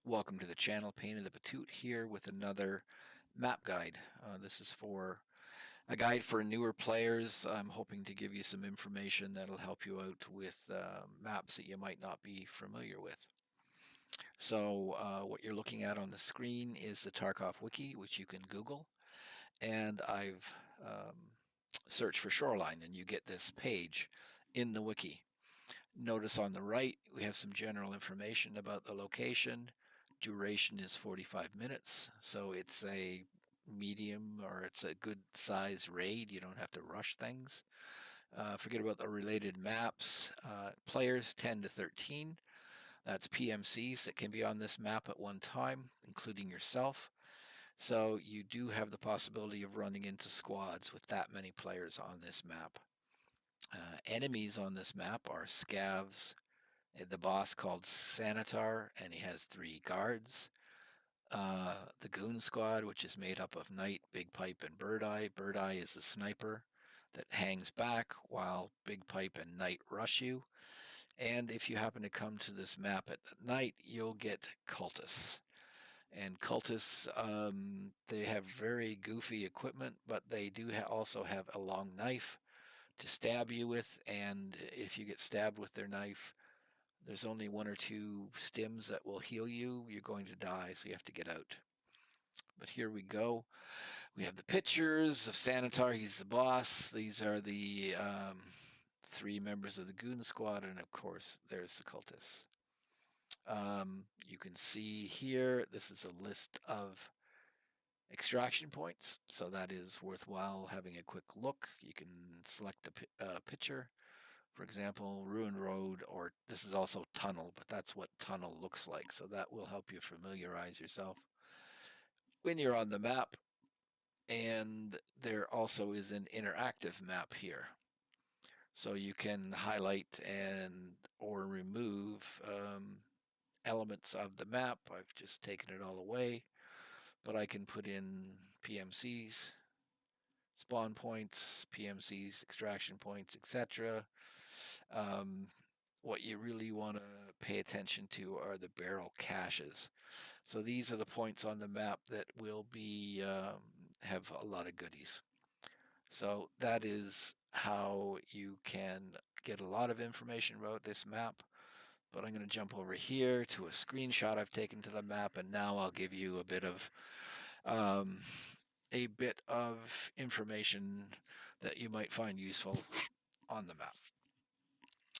Welcome to the channel. Painted the Patoot here with another map guide. This is for a guide for newer players. I'm hoping to give you some information that'll help you out with maps that you might not be familiar with. So what you're looking at on the screen is the Tarkov Wiki, which you can Google. And I've searched for Shoreline, and you get this page in the wiki. Notice on the right, we have some general information about the location. Duration is 45 minutes, so it's a medium or it's a good size raid. You don't have to rush things. Forget about the related maps. Players 10 to 13. That's PMCs that can be on this map at one time, including yourself. So you do have the possibility of running into squads with that many players on this map. Enemies on this map are scavs, the boss called Sanitar, and he has 3 guards. The Goon Squad, which is made up of Knight, Big Pipe, and Bird Eye. Bird Eye is the sniper that hangs back while Big Pipe and Knight rush you. And if you happen to come to this map at night, you'll get cultists. And cultists, they have very goofy equipment, but they do also have a long knife to stab you with. And if you get stabbed with their knife, there's only 1 or 2 stims that will heal you. You're going to die, so you have to get out. But here we go. We have the pictures of Sanitar. He's the boss. These are the 3 members of the Goon Squad, and of course, there's the cultists. You can see here, this is a list of extraction points, so that is worthwhile having a quick look. You can select the picture. For example, Ruined Road, or this is also Tunnel, but that's what Tunnel looks like. So that will help you familiarize yourself when you're on the map. And there also is an interactive map here. So you can highlight and or remove elements of the map. I've just taken it all away, but I can put in PMCs, spawn points, PMCs, extraction points, etc. What you really want to pay attention to are the barrel caches. So these are the points on the map that will be have a lot of goodies. So that is how you can get a lot of information about this map. But I'm going to jump over here to a screenshot I've taken to the map, and now I'll give you um, a bit of information that you might find useful on the map.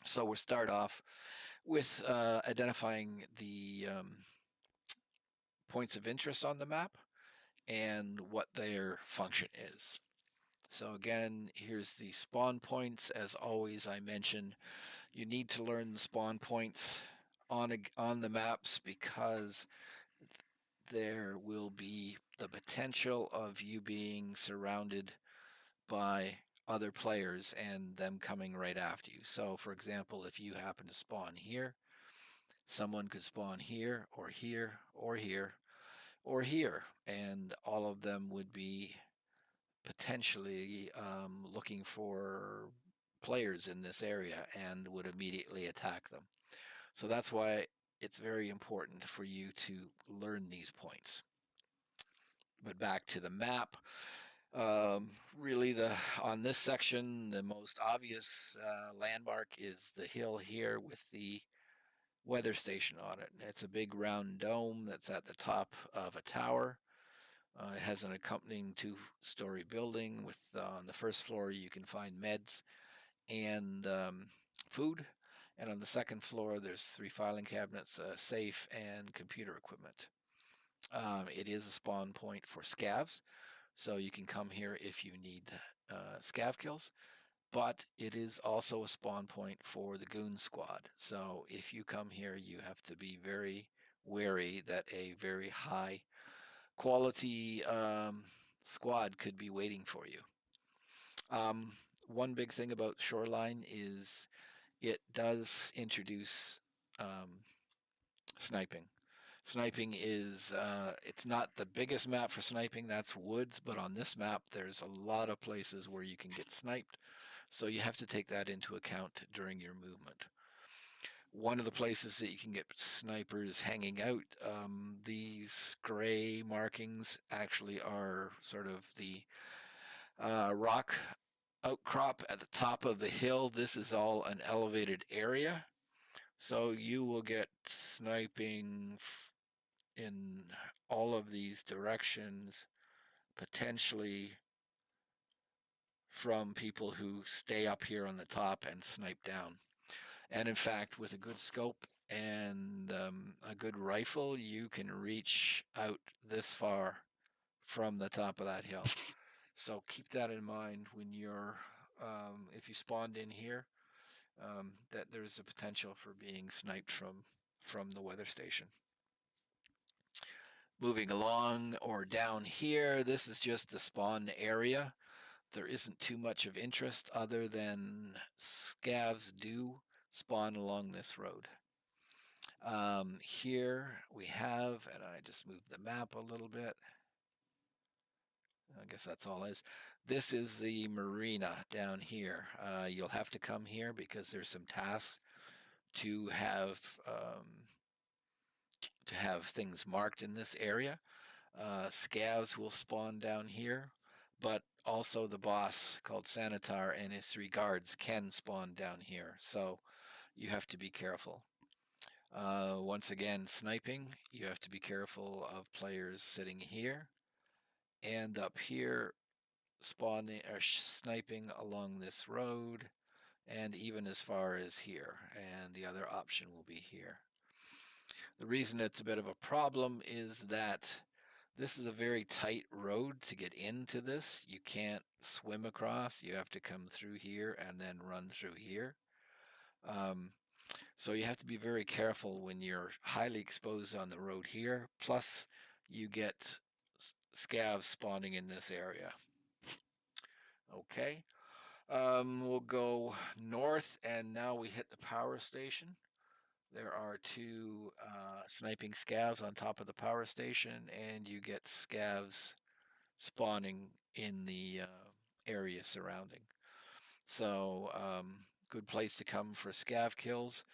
So we'll start off with identifying the points of interest on the map and what their function is. So again, here's the spawn points. As always, I mention you need to learn the spawn points on the maps because there will be the potential of you being surrounded by other players and them coming right after you. So for example, if you happen to spawn here, someone could spawn here or here or here or here, and all of them would be potentially looking for players in this area and would immediately attack them. So that's why it's very important for you to learn these points. But back to the map. Really, on this section, the most obvious landmark is the hill here with the weather station on it. It's a big round dome that's at the top of a tower. It has an accompanying 2-story building with on the first floor you can find meds and food. And on the second floor, there's 3 filing cabinets, a safe, and computer equipment. It is a spawn point for scavs, so you can come here if you need scav kills. But it is also a spawn point for the Goon Squad. So if you come here, you have to be very wary that a very high quality squad could be waiting for you. One big thing about Shoreline is it does introduce sniping. Sniping is, it's not the biggest map for sniping, that's woods, but on this map there's a lot of places where you can get sniped, so you have to take that into account during your movement. One of the places that you can get snipers hanging out, these gray markings actually are sort of the rock outcrop at the top of the hill. This is all an elevated area. So you will get sniping in all of these directions, potentially from people who stay up here on the top and snipe down. And in fact, with a good scope and a good rifle, you can reach out this far from the top of that hill. So keep that in mind when you're, if you spawned in here, that there's a potential for being sniped from the weather station. Moving along or down here, this is just the spawn area. There isn't too much of interest other than scavs do spawn along this road. Here we have, and I just moved the map a little bit. I guess that's all it is. This is the marina down here. You'll have to come here because there's some tasks to have things marked in this area. Scavs will spawn down here, but also the boss called Sanitar and his 3 guards can spawn down here. So you have to be careful. Once again, sniping, you have to be careful of players sitting here and up here, spawning or sniping along this road, and even as far as here. And the other option will be here. The reason it's a bit of a problem is that this is a very tight road to get into this. You can't swim across. You have to come through here and then run through here. So you have to be very careful when you're highly exposed on the road here. Plus, you get scavs spawning in this area. Okay. We'll go north, and now we hit the power station. There are 2 sniping scavs on top of the power station, and you get scavs spawning in the area surrounding. So, good place to come for scav kills.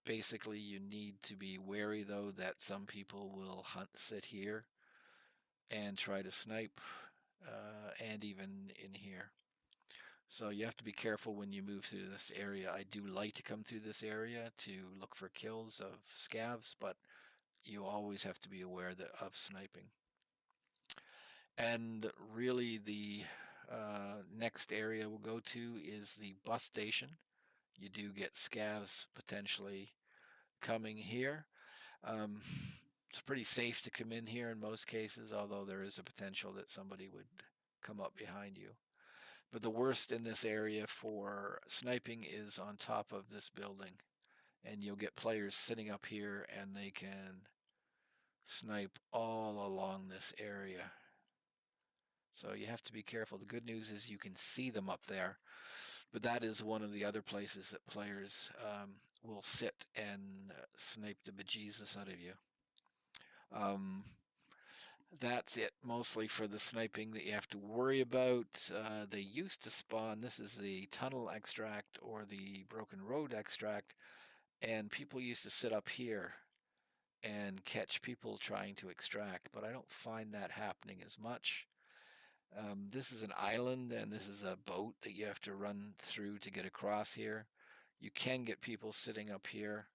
Basically, you need to be wary, though, that some people will sit here and try to snipe, and even in here. So you have to be careful when you move through this area. I do like to come through this area to look for kills of scavs, but you always have to be aware of sniping. And really the next area we'll go to is the bus station. You do get scavs potentially coming here. It's pretty safe to come in here in most cases, although there is a potential that somebody would come up behind you. But the worst in this area for sniping is on top of this building. And you'll get players sitting up here and they can snipe all along this area. So you have to be careful. The good news is you can see them up there. But that is one of the other places that players will sit and snipe the bejesus out of you. That's it mostly for the sniping that you have to worry about. They used to spawn, this is the tunnel extract or the broken road extract, and people used to sit up here and catch people trying to extract, but I don't find that happening as much. This is an island, and this is a boat that you have to run through to get across here. You can get people sitting up here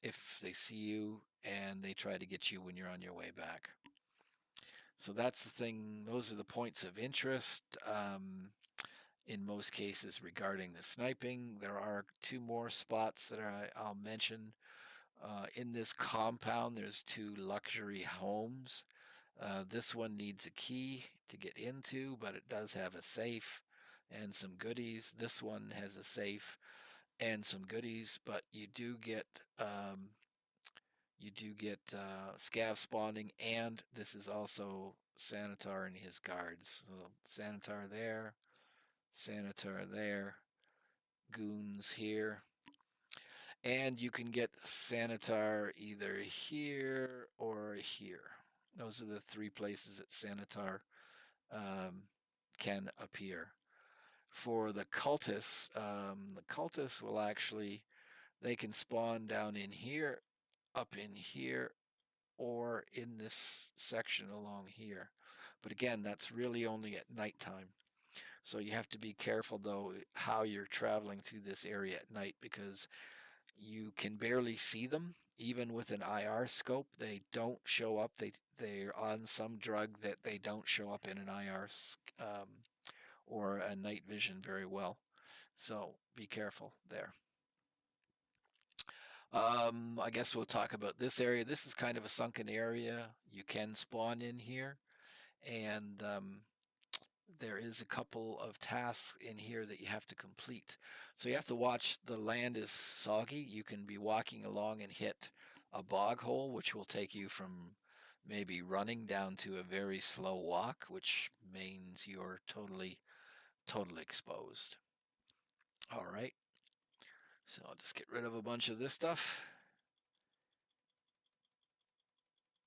if they see you and they try to get you when you're on your way back. So that's the thing. Those are the points of interest in most cases regarding the sniping. There are 2 more spots that I'll mention. In this compound, there's 2 luxury homes. This one needs a key to get into, but it does have a safe and some goodies. This one has a safe and some goodies, but you do get scav spawning, and this is also Sanitar and his guards. So Sanitar there, goons here, and you can get Sanitar either here or here. Those are the 3 places that Sanitar can appear. For the cultists will actually, they can spawn down in here, up in here, or in this section along here. But again, that's really only at nighttime. So you have to be careful though how you're traveling through this area at night, because you can barely see them. Even with an IR scope, they don't show up. They're on some drug that they don't show up in an IR or a night vision very well. So be careful there. I guess we'll talk about this area. This is kind of a sunken area. You can spawn in here, and there is a couple of tasks in here that you have to complete. So you have to watch. The land is soggy. You can be walking along and hit a bog hole, which will take you from maybe running down to a very slow walk, which means you're totally exposed. All right. So I'll just get rid of a bunch of this stuff.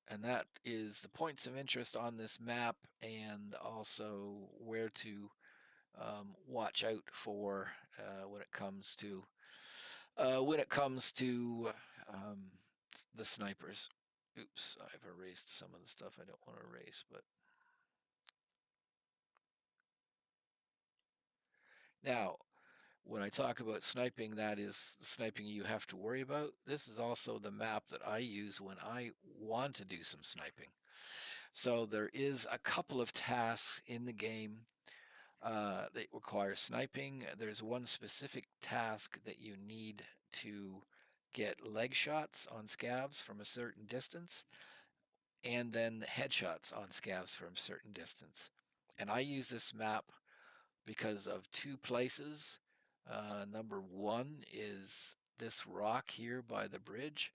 And that is the points of interest on this map, and also where to watch out for when it comes to um, the snipers. Oops, I've erased some of the stuff I don't want to erase, but now when I talk about sniping, that is the sniping you have to worry about. This is also the map that I use when I want to do some sniping. So there is a couple of tasks in the game that require sniping. There's one specific task that you need to get leg shots on scavs from a certain distance, and then headshots on scavs from a certain distance. And I use this map because of two places. Number one is this rock here by the bridge.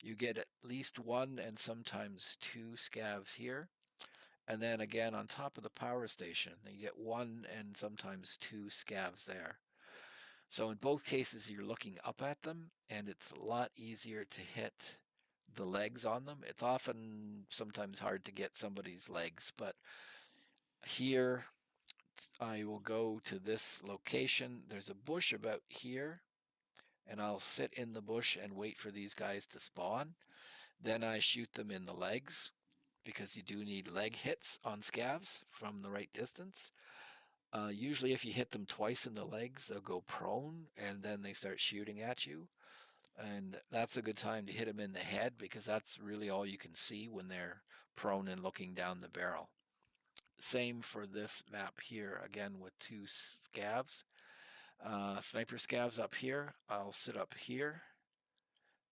You get at least one and sometimes two scavs here. And then again on top of the power station, you get one and sometimes two scavs there. So in both cases, you're looking up at them, and it's a lot easier to hit the legs on them. It's often sometimes hard to get somebody's legs, but here I will go to this location. There's a bush about here, and I'll sit in the bush and wait for these guys to spawn. Then I shoot them in the legs, because you do need leg hits on scavs from the right distance. Usually, if you hit them twice in the legs, they'll go prone and then they start shooting at you. And that's a good time to hit them in the head, because that's really all you can see when they're prone and looking down the barrel. Same for this map here, again with two scavs. Sniper scavs up here. I'll sit up here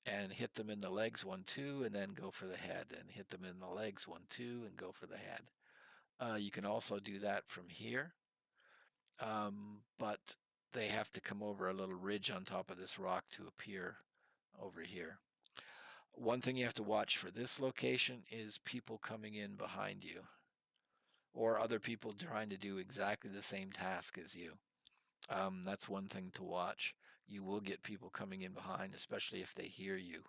and hit them in the legs 1, 2, and then go for the head, and hit them in the legs 1, 2, and go for the head. You can also do that from here, but they have to come over a little ridge on top of this rock to appear over here. One thing you have to watch for this location is people coming in behind you, or other people trying to do exactly the same task as you. That's one thing to watch. You will get people coming in behind, especially if they hear you.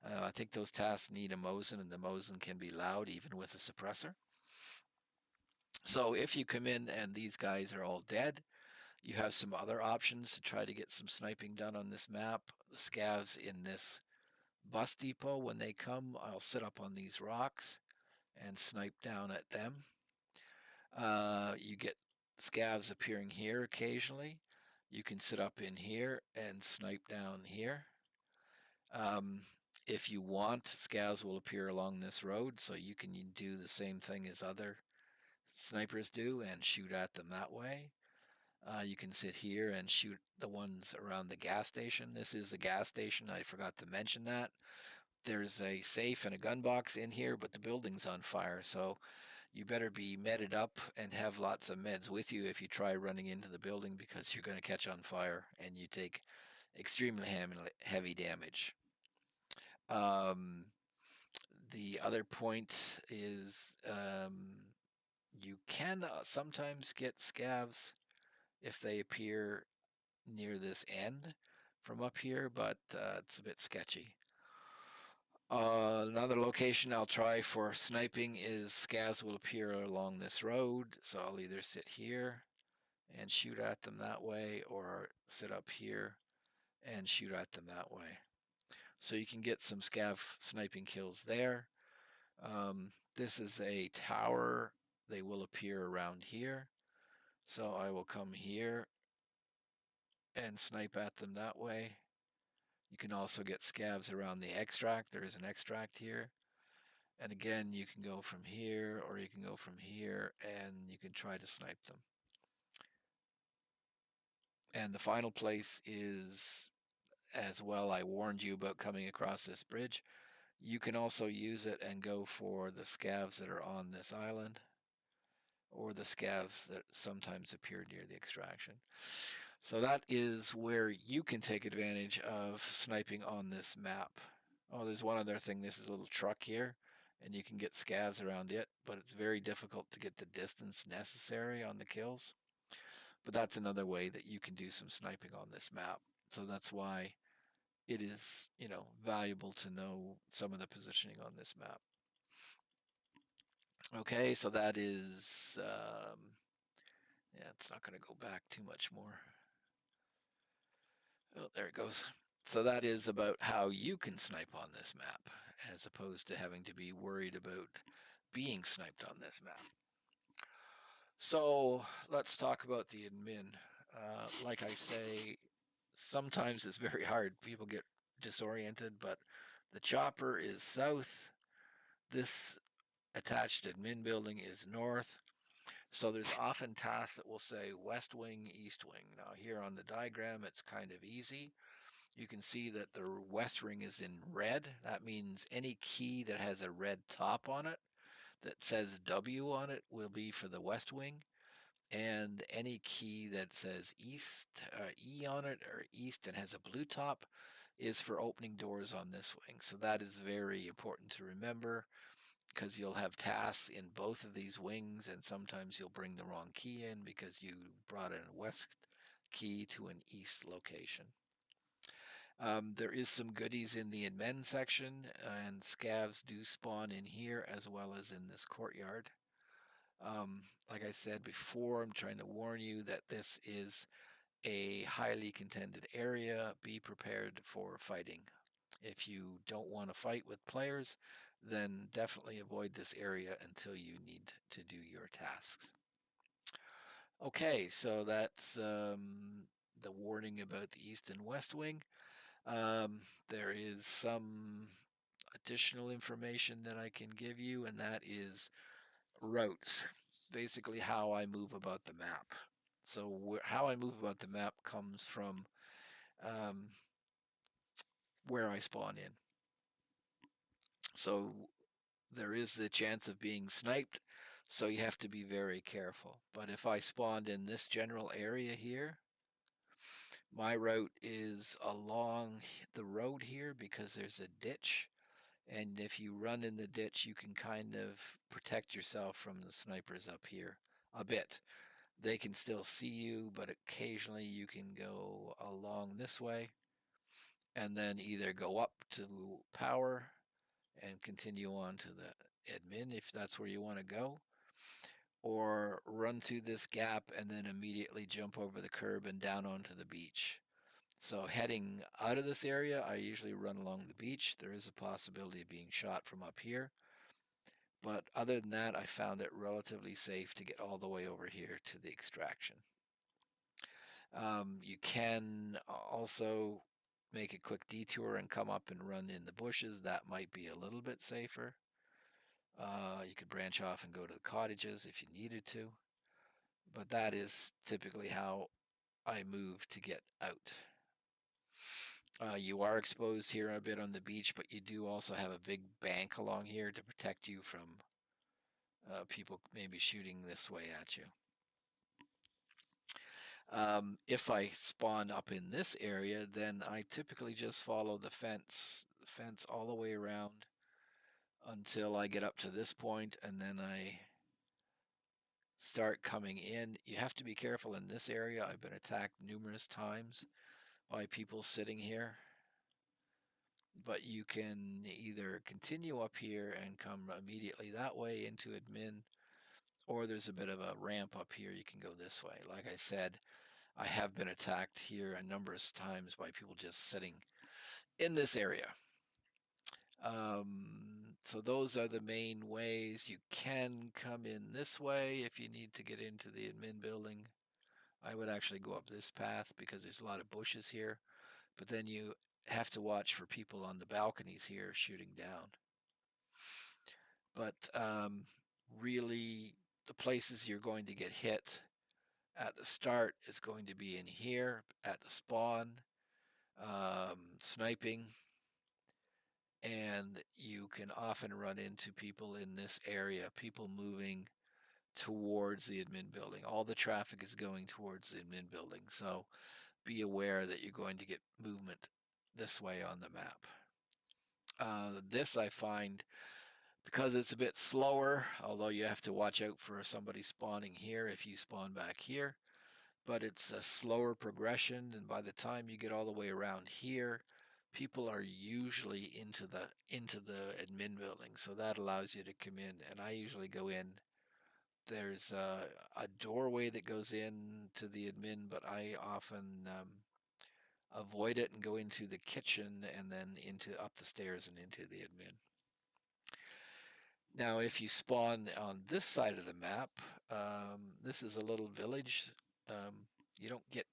I think those tasks need a Mosin, and the Mosin can be loud even with a suppressor. So if you come in and these guys are all dead, you have some other options to try to get some sniping done on this map. The scavs in this bus depot, when they come, I'll sit up on these rocks and snipe down at them. You get scavs appearing here occasionally. You can sit up in here and snipe down here. Um, if you want, scavs will appear along this road, so you can do the same thing as other snipers do and shoot at them that way. You can sit here and shoot the ones around the gas station. This is the gas station. I forgot to mention that. There's a safe and a gun box in here, but the building's on fire, so you better be medded up and have lots of meds with you if you try running into the building, because you're going to catch on fire and you take extremely heavy damage. Um, the other point is you can sometimes get scavs if they appear near this end from up here, but it's a bit sketchy. Another location I'll try for sniping is scavs will appear along this road, so I'll either sit here and shoot at them that way, or sit up here and shoot at them that way. So you can get some scav sniping kills there. This is a tower. They will appear around here. So I will come here and snipe at them that way. You can also get scavs around the extract. There is an extract here. And again, you can go from here, or you can go from here, and you can try to snipe them. And the final place is, as well, I warned you about coming across this bridge. You can also use it and go for the scavs that are on this island, or the scavs that sometimes appear near the extraction. So that is where you can take advantage of sniping on this map. Oh, there's one other thing. This is a little truck here, and you can get scavs around it, but it's very difficult to get the distance necessary on the kills. But that's another way that you can do some sniping on this map. So that's why it is, valuable to know some of the positioning on this map. Okay, so that is, yeah, it's not going to go back too much more. Oh, there it goes. So that is about how you can snipe on this map, as opposed to having to be worried about being sniped on this map. So let's talk about the admin. Like I say, sometimes it's very hard. People get disoriented, but the chopper is south. This attached admin building is north. So there's often tasks that will say west wing, east wing. Now here on the diagram, it's kind of easy. You can see that the west ring is in red. That means any key that has a red top on it that says W on it will be for the west wing. And any key that says east, E on it, or east and has a blue top is for opening doors on this wing. So that is very important to remember, because you'll have tasks in both of these wings, and sometimes you'll bring the wrong key in because you brought in a west key to an east location. There is some goodies in the admin section, and scavs do spawn in here as well as in this courtyard. Like I said before, I'm trying to warn you that this is a highly contended area. Be prepared for fighting. If you don't want to fight with players, then definitely avoid this area until you need to do your tasks. Okay, so that's the warning about the east and west wing. There is some additional information that I can give you, and that is routes. Basically, how I move about the map. So how I move about the map comes from where I spawn in. So there is the chance of being sniped, so you have to be very careful. But if I spawned in this general area here, my route is along the road here because there's a ditch. And if you run in the ditch, you can kind of protect yourself from the snipers up here a bit. They can still see you, but occasionally you can go along this way and then either go up to power and continue on to the admin if that's where you want to go, or run through this gap and then immediately jump over the curb and down onto the beach. So heading out of this area, I usually run along the beach. There is a possibility of being shot from up here. But other than that, I found it relatively safe to get all the way over here to the extraction. You can also make a quick detour and come up and run in the bushes. That might be a little bit safer. You could branch off and go to the cottages if you needed to. But that is typically how I move to get out. You are exposed here a bit on the beach, but you do also have a big bank along here to protect you from people maybe shooting this way at you. If I spawn up in this area, then I typically just follow the fence all the way around until I get up to this point, and then I start coming in. You have to be careful in this area. I've been attacked numerous times by people sitting here. But you can either continue up here and come immediately that way into admin, or there's a bit of a ramp up here. You can go this way. Like I said, I have been attacked here a number of times by people just sitting in this area. So those are the main ways. You can come in this way if you need to get into the admin building. I would actually go up this path because there's a lot of bushes here, but then you have to watch for people on the balconies here shooting down. But really, the places you're going to get hit at the start is going to be in here at the spawn, sniping, and you can often run into people in this area, people moving towards the admin building. All the traffic is going towards the admin building, so be aware that you're going to get movement this way on the map. This I find, because it's a bit slower, although you have to watch out for somebody spawning here if you spawn back here, but it's a slower progression, and by the time you get all the way around here, people are usually into the admin building, so that allows you to come in, and I usually go in. There's a doorway that goes in to the admin, but I often avoid it and go into the kitchen and then into up the stairs and into the admin. Now, if you spawn on this side of the map, this is a little village. You don't get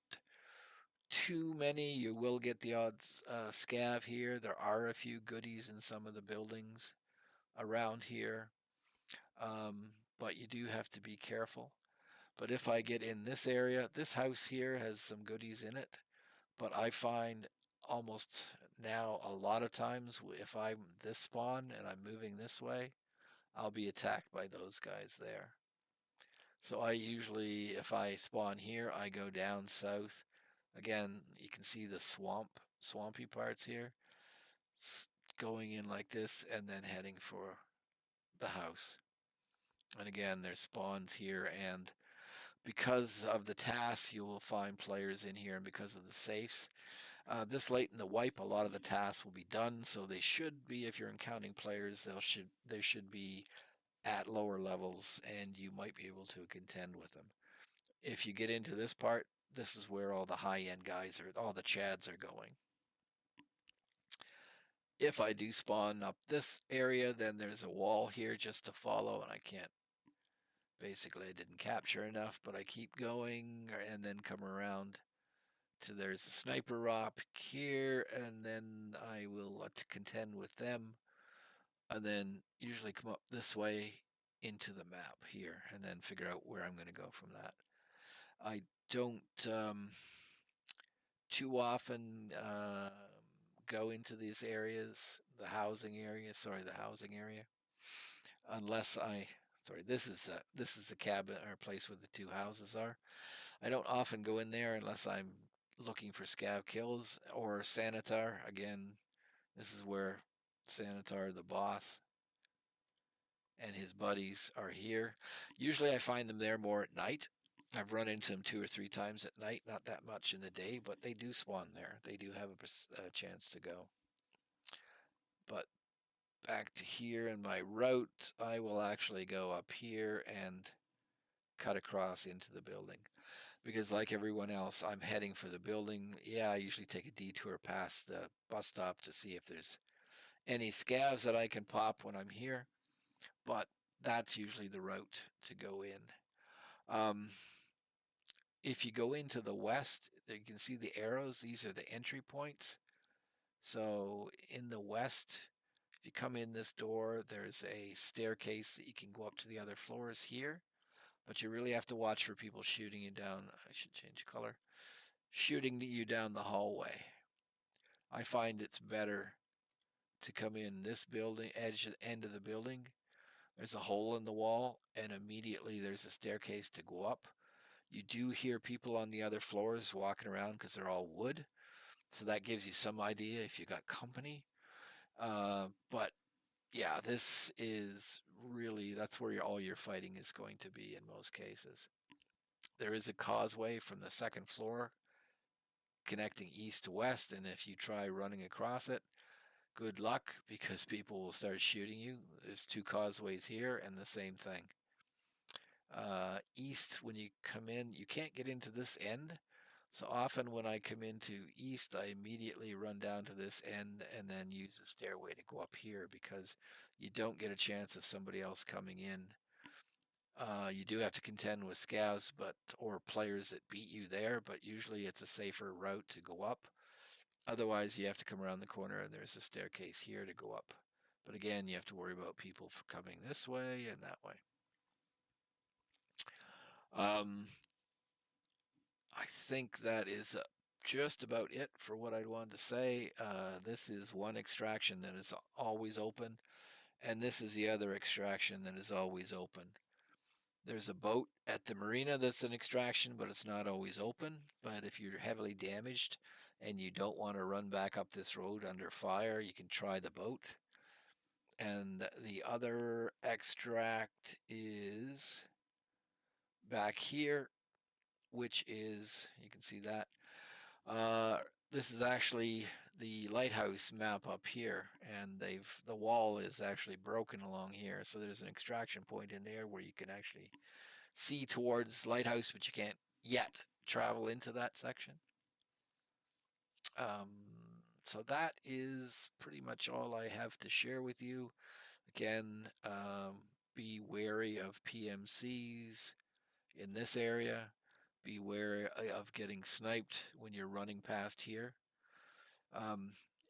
too many. You will get the odd scav here. There are a few goodies in some of the buildings around here, but you do have to be careful. But if I get in this area, this house here has some goodies in it, but I find almost now a lot of times if I'm this spawn and I'm moving this way, I'll be attacked by those guys there. So I usually, if I spawn here, I go down south. Again, you can see the swampy parts here, going in like this and then heading for the house. And again, there's spawns here, and because of the tasks, you will find players in here, and because of the safes. This late in the wipe, a lot of the tasks will be done, so they should be, if you're encountering players, they should be at lower levels, and you might be able to contend with them. If you get into this part, this is where all the high-end guys are, all the Chads are going. If I do spawn up this area, then there's a wall here just to follow, and I can't, basically I didn't capture enough, but I keep going and then come around to, there's a sniper rock here, and then I will contend with them, and then usually come up this way into the map here, and then figure out where I'm going to go from that. I don't too often go into these areas, the housing area, unless this is a cabin or place where the two houses are. I don't often go in there unless I'm looking for scav kills or Sanitar. Again, this is where Sanitar, the boss, and his buddies are here. Usually I find them there more at night. I've run into them 2 or 3 times at night, not that much in the day, but they do spawn there. They do have a chance to go. But back to here in my route, I will actually go up here and cut across into the building. Because like everyone else, I'm heading for the building. Yeah, I usually take a detour past the bus stop to see if there's any scavs that I can pop when I'm here. But that's usually the route to go in. If you go into the west, you can see the arrows. These are the entry points. So in the west, if you come in this door, there's a staircase that you can go up to the other floors here. But you really have to watch for people shooting you down. I should change color. Shooting you down the hallway. I find it's better to come in this building, end of the building. There's a hole in the wall, and immediately there's a staircase to go up. You do hear people on the other floors walking around because they're all wood. So that gives you some idea if you got company. But yeah, this is really, that's where all your fighting is going to be in most cases. There is a causeway from the second floor connecting east to west, and if you try running across it, good luck, because people will start shooting you. There's 2 causeways here and the same thing. East, when you come in, you can't get into this end. So often when I come into east, I immediately run down to this end and then use the stairway to go up here because you don't get a chance of somebody else coming in. You do have to contend with scavs or players that beat you there, but usually it's a safer route to go up. Otherwise, you have to come around the corner and there's a staircase here to go up. But again, you have to worry about people coming this way and that way. I think that is just about it for what I wanted to say. This is one extraction that is always open, and this is the other extraction that is always open. There's a boat at the marina that's an extraction, but it's not always open. But if you're heavily damaged and you don't want to run back up this road under fire, you can try the boat. And the other extract is back here, which is, you can see that. This is actually the lighthouse map up here, and the wall is actually broken along here, so there's an extraction point in there where you can actually see towards lighthouse, but you can't yet travel into that section. Um, so that is pretty much all I have to share with you. Again, be wary of PMCs in this area. Be wary of getting sniped when you're running past here.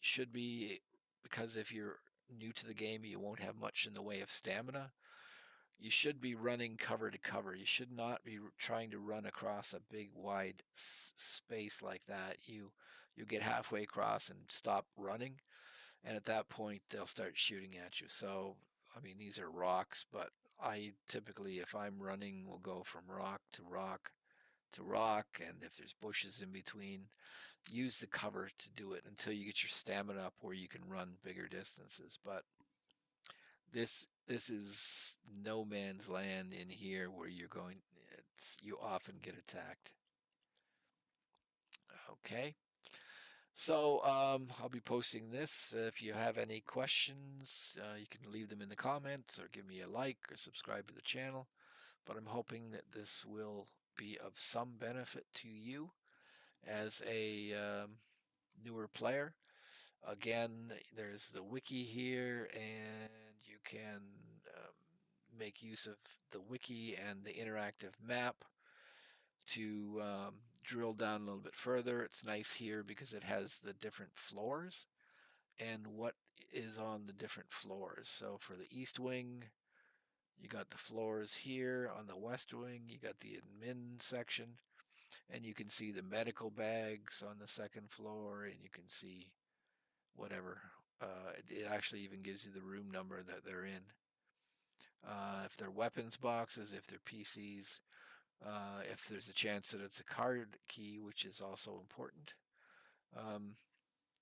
Should be, because if you're new to the game, you won't have much in the way of stamina. You should be running cover to cover. You should not be trying to run across a big wide space like that. You get halfway across and stop running, and at that point they'll start shooting at you. So I mean, these are rocks, but I typically, if I'm running, will go from rock to rock to rock, and if there's bushes in between, use the cover to do it until you get your stamina up where you can run bigger distances. But this is no man's land in here where you're going. You often get attacked. Okay. So I'll be posting this. If you have any questions, you can leave them in the comments or give me a like or subscribe to the channel. But I'm hoping that this will be of some benefit to you as a newer player. Again, there's the wiki here, and you can make use of the wiki and the interactive map to drill down a little bit further. It's nice here because it has the different floors and what is on the different floors. So for the east wing, you got the floors here. On the west wing, you got the admin section, and you can see the medical bags on the second floor, and you can see whatever. It actually even gives you the room number that they're in. If they're weapons boxes, if they're PCs, if there's a chance that it's a card key, which is also important.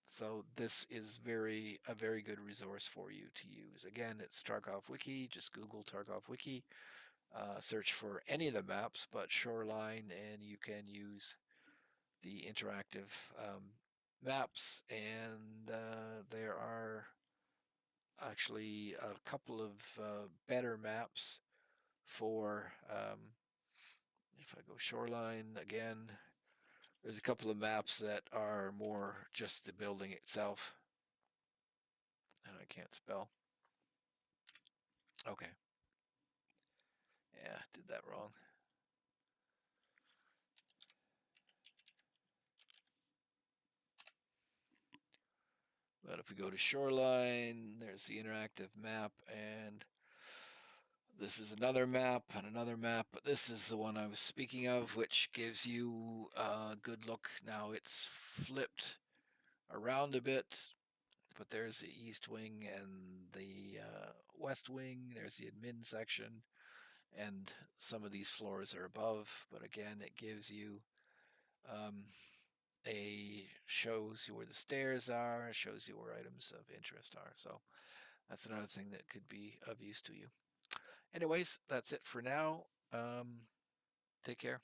So this is a very good resource for you to use. Again, it's Tarkov Wiki. Just Google Tarkov Wiki. Search for any of the maps, but Shoreline, and you can use the interactive maps. And there are actually a couple of better maps for, if I go Shoreline again, there's a couple of maps that are more just the building itself. And I can't spell. Okay. Yeah, did that wrong. But if we go to Shoreline, there's the interactive map, and this is another map and another map, but this is the one I was speaking of, which gives you a good look. Now it's flipped around a bit, but there's the east wing and the west wing. There's the admin section, and some of these floors are above, but again, it gives you shows you where the stairs are, shows you where items of interest are. So that's another thing that could be of use to you. Anyways, that's it for now. Take care.